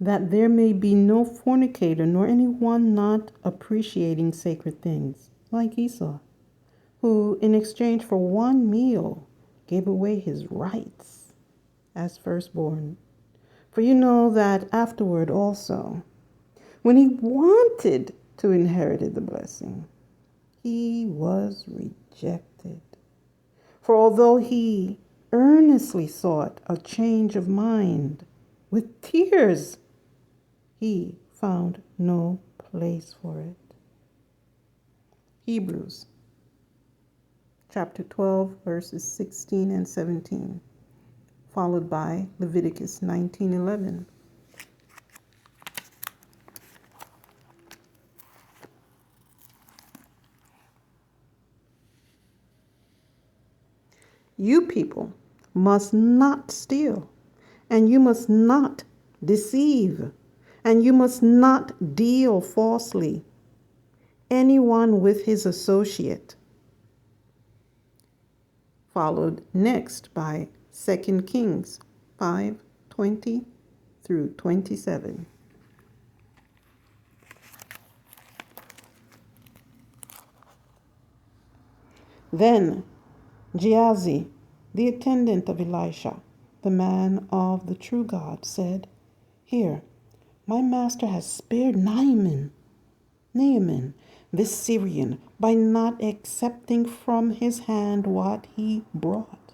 that there may be no fornicator, nor anyone not appreciating sacred things, like Esau, who in exchange for one meal gave away his rights as firstborn. For you know that afterward also, when he wanted to inherit the blessing, he was rejected. For although he earnestly sought a change of mind with tears, he found no place for it. Hebrews chapter 12, verses 16 and 17, followed by Leviticus 19:11. You people must not steal, and you must not deceive, and you must not deal falsely, anyone with his associate. Followed next by 2 Kings 5:20 through 27. Then Gehazi, the attendant of Elisha, the man of the true God, said, Here, my master has spared Naaman, this Syrian, by not accepting from his hand what he brought.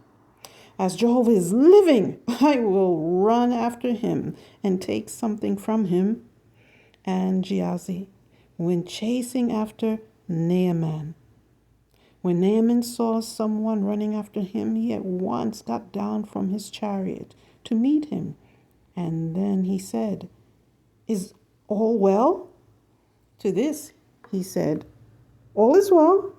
As Jehovah is living, I will run after him and take something from him. And Gehazi went chasing after Naaman. When Naaman saw someone running after him, he at once got down from his chariot to meet him. And then he said, Is all well? To this he said, All is well.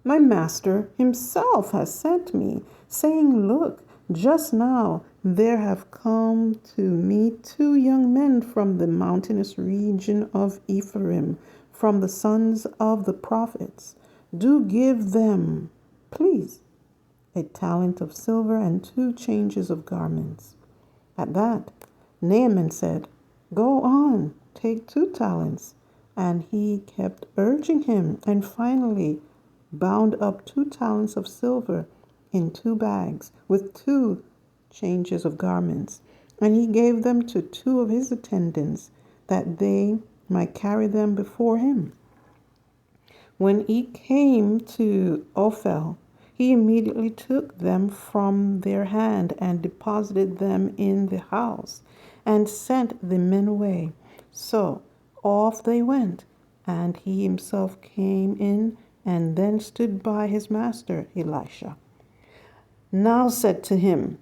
My master himself has sent me, saying, Look, just now there have come to me 2 young men from the mountainous region of Ephraim, from the sons of the prophets. Do give them, please, a talent of silver and 2 changes of garments. At that, Naaman said, Go on, take 2 talents. And he kept urging him, and finally bound up 2 talents of silver in 2 bags with 2 changes of garments. And he gave them to 2 of his attendants, that they might carry them before him. When he came to Ophel, he immediately took them from their hand and deposited them in the house and sent the men away. So off they went, and he himself came in and then stood by his master Elisha. Now said to him,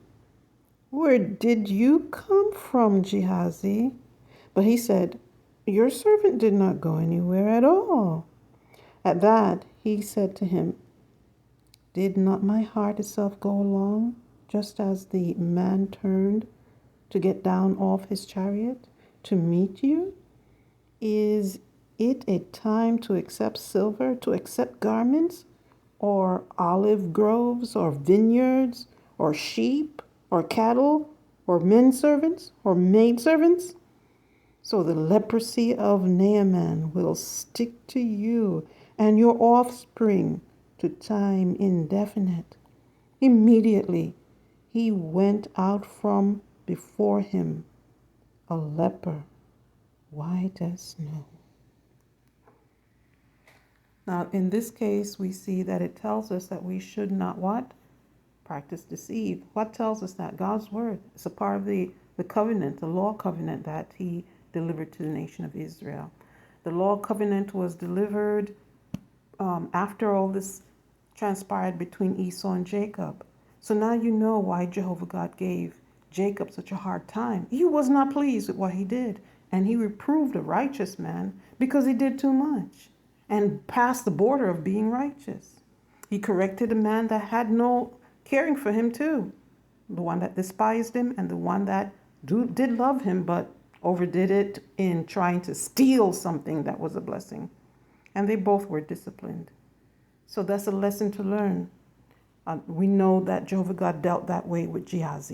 Where did you come from, Gehazi? But he said, Your servant did not go anywhere at all. At that he said to him, Did not my heart itself go along, just as the man turned to get down off his chariot to meet you? Is it a time to accept silver, to accept garments, or olive groves, or vineyards, or sheep, or cattle, or men servants, or maid servants? So the leprosy of Naaman will stick to you and your offspring to time indefinite. Immediately he went out from before him, a leper, white as snow. Now, in this case, we see that it tells us that we should not what? Practice deceive. What tells us that? God's word. It's a part of the covenant, the law covenant that he delivered to the nation of Israel. The law covenant was delivered after all this transpired between Esau and Jacob. So now you know why Jehovah God gave Jacob such a hard time. He was not pleased with what he did, and he reproved a righteous man because he did too much and passed the border of being righteous. He corrected a man that had no caring for him too, the one that despised him and the one that did love him but overdid it in trying to steal something that was a blessing. And they both were disciplined. So that's a lesson to learn. We know that Jehovah God dealt that way with Gehazi.